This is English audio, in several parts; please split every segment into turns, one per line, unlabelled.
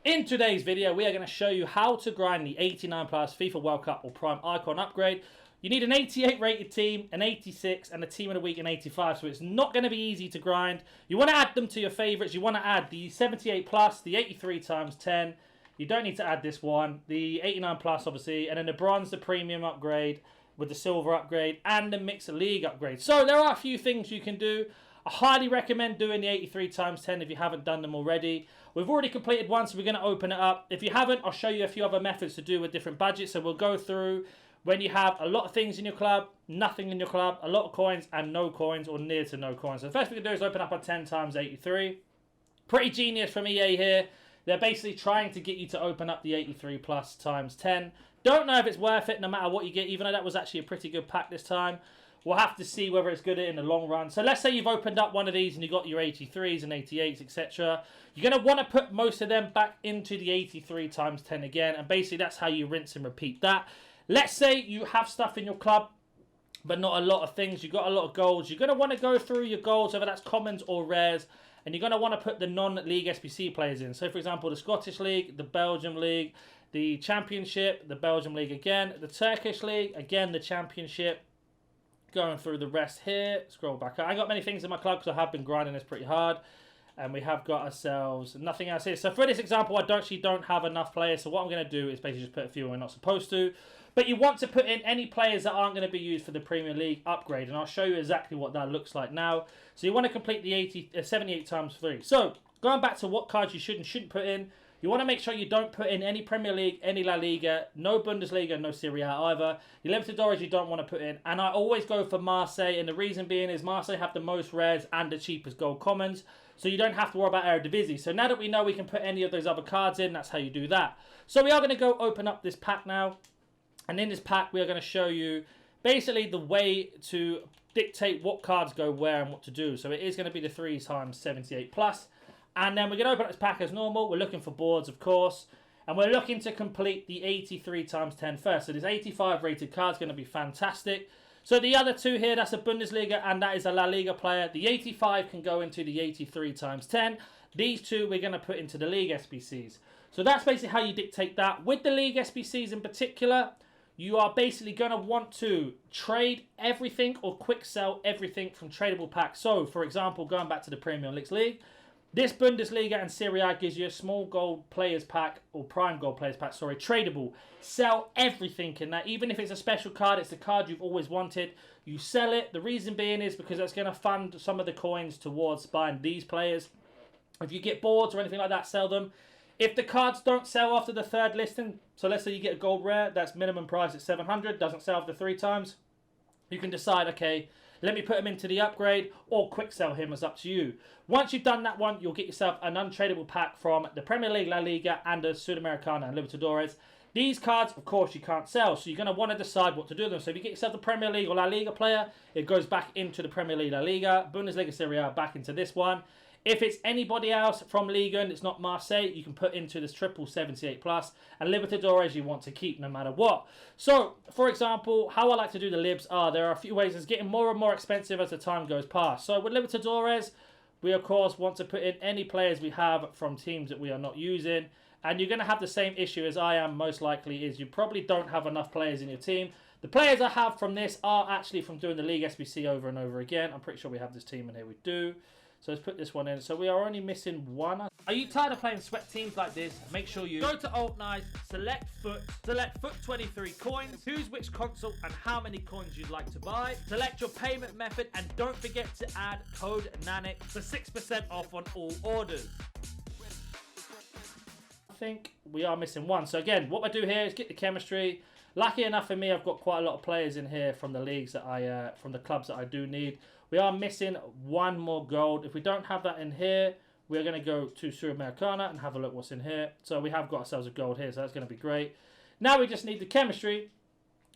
In today's video, we are going to show you how to grind the 89 plus FIFA World Cup or Prime Icon upgrade. You need an 88 rated team, an 86, and a team of the week in 85, so it's not going to be easy to grind. You want to add them to your favorites. You want to add the 78 plus, the 83 times 10. You don't need to add this one, the 89 plus obviously, and then the bronze, the premium upgrade with the silver upgrade, and the mixed league upgrade. So there are a few things you can do. I highly recommend doing the 83 times 10 if you haven't done them already. We've already completed one, so we're going to open it up. If you haven't, I'll show you a few other methods to do with different budgets. So we'll go through when you have a lot of things in your club, nothing in your club, a lot of coins, and no coins or near to no coins. So the first thing we can do is open up our 10 times 83. Pretty genius from EA here. They're basically trying to get you to open up the 83 plus times 10. Don't know if it's worth it no matter what you get, even though that was actually a pretty good pack this time. We'll have to see whether it's good in the long run. So let's say you've opened up one of these and you got your 83s and 88s, etc. You're going to want to put most of them back into the 83 times 10 again. And basically that's how you rinse and repeat that. Let's say you have stuff in your club, but not a lot of things. You've got a lot of golds. You're going to want to go through your golds, whether that's commons or rares. And you're going to want to put the non-league SBC players in. So for example, the Scottish League, the Belgium League, the Championship, the Belgium League again, the Turkish League, again the Championship. Going through the rest here, scroll back. I ain't got many things in my club because I have been grinding this pretty hard. And we have got ourselves nothing else here. So for this example, I actually don't have enough players. So what I'm going to do is basically just put a few we're not supposed to. But you want to put in any players that aren't going to be used for the Premier League upgrade. And I'll show you exactly what that looks like now. So you want to complete the 78 times 3. So going back to what cards you should and shouldn't put in. You want to make sure you don't put in any Premier League, any La Liga, no Bundesliga, no Serie A either. Your Libertadores you don't want to put in. And I always go for Marseille, and the reason being is Marseille have the most rares and the cheapest gold commons. So you don't have to worry about Eredivisie. So now that we know we can put any of those other cards in, that's how you do that. So we are going to go open up this pack now. And in this pack we are going to show you basically the way to dictate what cards go where and what to do. So it is going to be the 3 times 78 plus. And then we're going to open up this pack as normal. We're looking for boards, of course. And we're looking to complete the 83 times 10 first. So this 85 rated card is going to be fantastic. So the other two here, that's a Bundesliga and that is a La Liga player. The 85 can go into the 83 times 10. These two we're going to put into the League SBCs. So that's basically how you dictate that. With the League SBCs in particular, you are basically going to want to trade everything or quick sell everything from tradable packs. So, for example, going back to the Premier League, this Bundesliga and Serie A gives you a small gold players pack, or prime gold players pack, sorry, tradable. Sell everything in that. Even if it's a special card, it's the card you've always wanted. You sell it. The reason being is because that's going to fund some of the coins towards buying these players. If you get boards or anything like that, sell them. If the cards don't sell after the third listing, so let's say you get a gold rare, that's minimum price at 700, doesn't sell after 3 times, you can decide, okay, let me put him into the upgrade or quick sell him, it's up to you. Once you've done that one, you'll get yourself an untradeable pack from the Premier League, La Liga, and the Sudamericana and Libertadores. These cards, of course, you can't sell, so you're going to want to decide what to do with them. So if you get yourself the Premier League or La Liga player, it goes back into the Premier League, La Liga, Bundesliga, Serie A, back into this one. If it's anybody else from Liga and it's not Marseille, you can put into this triple 78 plus. And Libertadores you want to keep no matter what. So, for example, how I like to do the Libs are, there are a few ways. It's getting more and more expensive as the time goes past. So with Libertadores, we of course want to put in any players we have from teams that we are not using. And you're going to have the same issue as I am most likely, is you probably don't have enough players in your team. The players I have from this are actually from doing the League SBC over and over again. I'm pretty sure we have this team in here, we do. So let's put this one in. So we are only missing one. Are you tired of playing sweat teams like this? Make sure you go to Alt Nice, select foot 23 coins, choose which console and how many coins you'd like to buy, select your payment method, and don't forget to add code NANIC for 6% off on all orders. I think we are missing one. So again, what I do here is get the chemistry. Lucky enough for me, I've got quite a lot of players in here from the leagues that from the clubs that I do need. We are missing one more gold. If we don't have that in here, we're going to go to Sudamericana and have a look what's in here. So we have got ourselves a gold here, so that's going to be great. Now we just need the chemistry,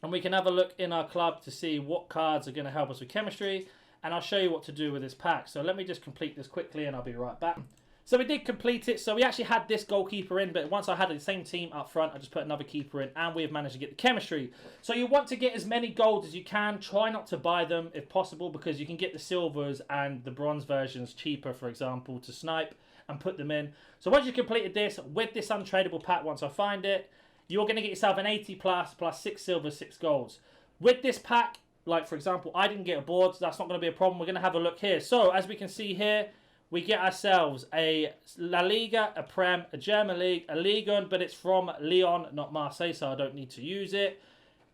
and we can have a look in our club to see what cards are going to help us with chemistry, and I'll show you what to do with this pack. So let me just complete this quickly, and I'll be right back. So we did complete it. So we actually had this goalkeeper in, but once I had the same team up front, I just put another keeper in, and we have managed to get the chemistry. So you want to get as many golds as you can. Try not to buy them if possible, because you can get the silvers and the bronze versions cheaper, for example, to snipe. and put them in. So once you've completed this, with this untradeable pack, once I find it, you're going to get yourself an 80 plus 6 silvers, 6 golds. With this pack, like for example, I didn't get a board, so that's not going to be a problem. We're going to have a look here. So as we can see here, we get ourselves a La Liga, a Prem, a German League, a Ligue 1, but it's from Lyon, not Marseille, so I don't need to use it.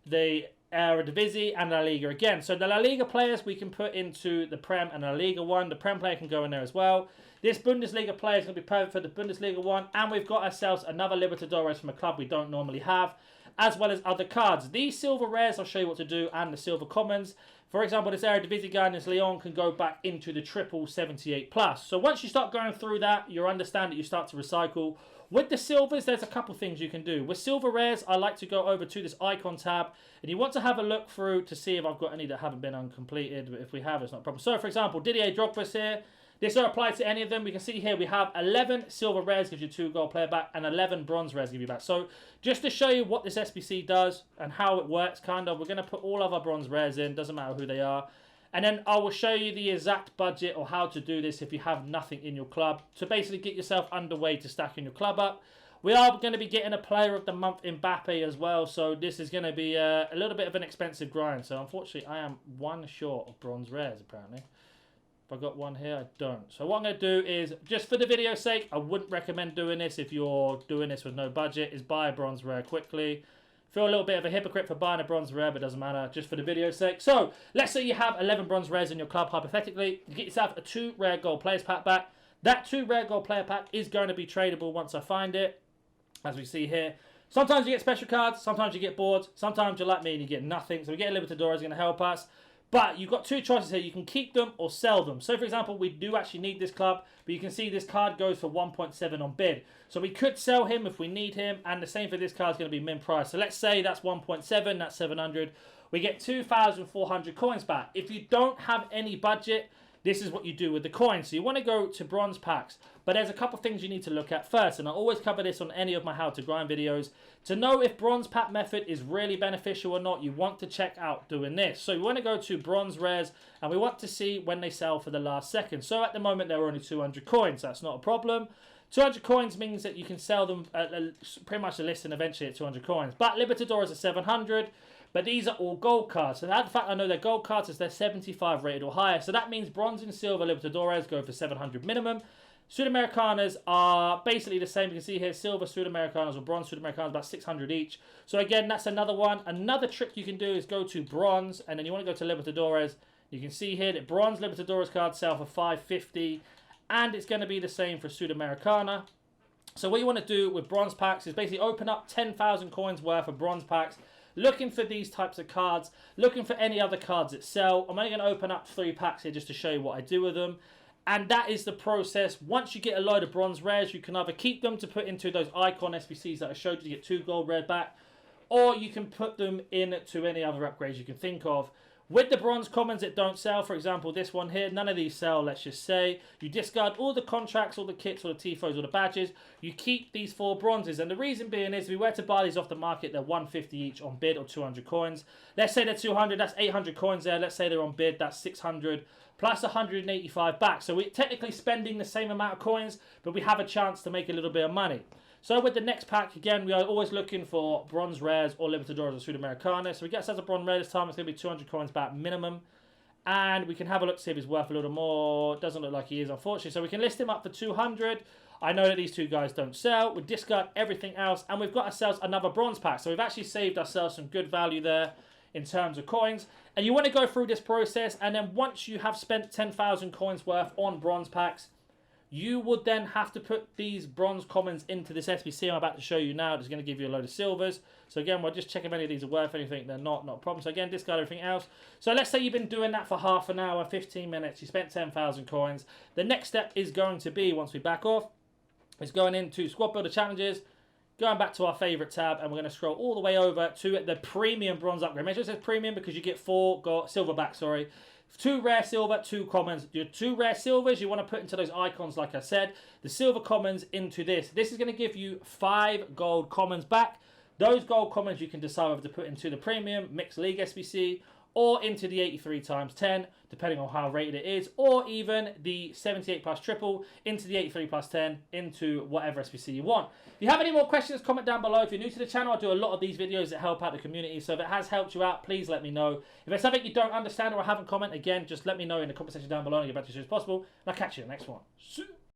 The Eredivisie and La Liga again. So the La Liga players we can put into the Prem and La Liga 1. The Prem player can go in there as well. This Bundesliga player is going to be perfect for the Bundesliga 1. And we've got ourselves another Libertadores from a club we don't normally have, as well as other cards. These silver rares, I'll show you what to do, and the silver commons. For example, this Eredivisie guy in this Lyon can go back into the triple 78 plus. So once you start going through that, you'll understand that you start to recycle. With the silvers, there's a couple things you can do. With silver rares, I like to go over to this icon tab, and you want to have a look through to see if I've got any that haven't been uncompleted. But if we have, it's not a problem. So for example, Didier Drogba's here. This will apply to any of them. We can see here we have 11 silver rares, gives you 2 gold player back, and 11 bronze rares give you back. So just to show you what this SBC does and how it works, kind of, we're going to put all of our bronze rares in, doesn't matter who they are. And then I will show you the exact budget or how to do this if you have nothing in your club, to basically get yourself underway to stacking your club up. We are going to be getting a player of the month, Mbappe, as well, so this is going to be a little bit of an expensive grind. So unfortunately, I am 1 short of bronze rares, apparently. If I got one here, I don't. So what I'm going to do is, just for the video's sake, I wouldn't recommend doing this if you're doing this with no budget, is buy a bronze rare quickly. Feel a little bit of a hypocrite for buying a bronze rare, but it doesn't matter, just for the video's sake. So, let's say you have 11 bronze rares in your club, hypothetically. You get yourself a 2 rare gold players pack back. That 2 rare gold player pack is going to be tradable once I find it, as we see here. Sometimes you get special cards, sometimes you get boards, sometimes you're like me and you get nothing. So we get a Libertadores, going to help us. But you've got 2 choices here. You can keep them or sell them. So, for example, we do actually need this club, but you can see this card goes for 1.7 on bid. So we could sell him if we need him, and the same for this card is going to be min price. So let's say that's 1.7, that's 700. We get 2,400 coins back. If you don't have any budget, this is what you do with the coins. So you want to go to bronze packs, but there's a couple things you need to look at first, and I always cover this on any of my how to grind videos. To know if bronze pack method is really beneficial or not, you want to check out doing this. So you want to go to bronze rares, and we want to see when they sell for the last second. So at the moment, there are only 200 coins. That's not a problem. 200 coins means that you can sell them at pretty much a list and eventually at 200 coins. But Libertadores are 700. But these are all gold cards. So the fact I know they're gold cards is they're 75 rated or higher. So that means bronze and silver Libertadores go for 700 minimum. Sudamericanas are basically the same. You can see here silver Sudamericanas or bronze Sudamericanas about 600 each. So again, that's another one. Another trick you can do is go to bronze, and then you want to go to Libertadores. You can see here that bronze Libertadores cards sell for 550, and it's going to be the same for Sudamericana. So what you want to do with bronze packs is basically open up 10,000 coins worth of bronze packs, looking for these types of cards, looking for any other cards that sell. I'm only going to open up 3 packs here just to show you what I do with them. And that is the process. Once you get a load of bronze rares, you can either keep them to put into those icon SBCs that I showed you to get 2 gold rare back, or you can put them into any other upgrades you can think of. With the bronze commons that don't sell, for example, this one here, none of these sell, let's just say. You discard all the contracts, all the kits, all the tifos, all the badges. You keep these 4 bronzes. And the reason being is, if we were to buy these off the market, they're 150 each on bid or 200 coins. Let's say they're 200, that's 800 coins there. Let's say they're on bid, that's 600 plus 185 back. So we're technically spending the same amount of coins, but we have a chance to make a little bit of money. So with the next pack, again, we are always looking for bronze rares or Libertadores or Sudamericana. So we get ourselves a bronze rare this time. It's going to be 200 coins back minimum. And we can have a look to see if he's worth a little more. Doesn't look like he is, unfortunately. So we can list him up for 200. I know that these 2 guys don't sell. We discard everything else. And we've got ourselves another bronze pack. So we've actually saved ourselves some good value there in terms of coins. And you want to go through this process. And then once you have spent 10,000 coins worth on bronze packs, you would then have to put these bronze commons into this SBC I'm about to show you now. It's going to give you a load of silvers. So again, we'll just check if any of these are worth anything. They're not a problem. So again, discard everything else. So let's say you've been doing that for half an hour, 15 minutes. You spent 10,000 coins. The next step is going to be, once we back off, is going into Squad Builder Challenges, going back to our favourite tab, and we're going to scroll all the way over to the Premium Bronze Upgrade. Make sure it says Premium because you get 4 silver back, sorry. 2 rare silver, 2 commons. Your 2 rare silvers you want to put into those icons, like I said. The silver commons into this. This is going to give you 5 gold commons back. Those gold commons you can decide whether to put into the Premium Mixed League SBC or into the 83 times 10, depending on how rated it is, or even the 78 plus triple into the 83 plus 10 into whatever SBC you want. If you have any more questions, comment down below. If you're new to the channel, I do a lot of these videos that help out the community, so if it has helped you out, please let me know. If there's something you don't understand or I haven't comment, again, just let me know in the comment section down below and I'll get back to you as soon as possible, and I'll catch you in the next one.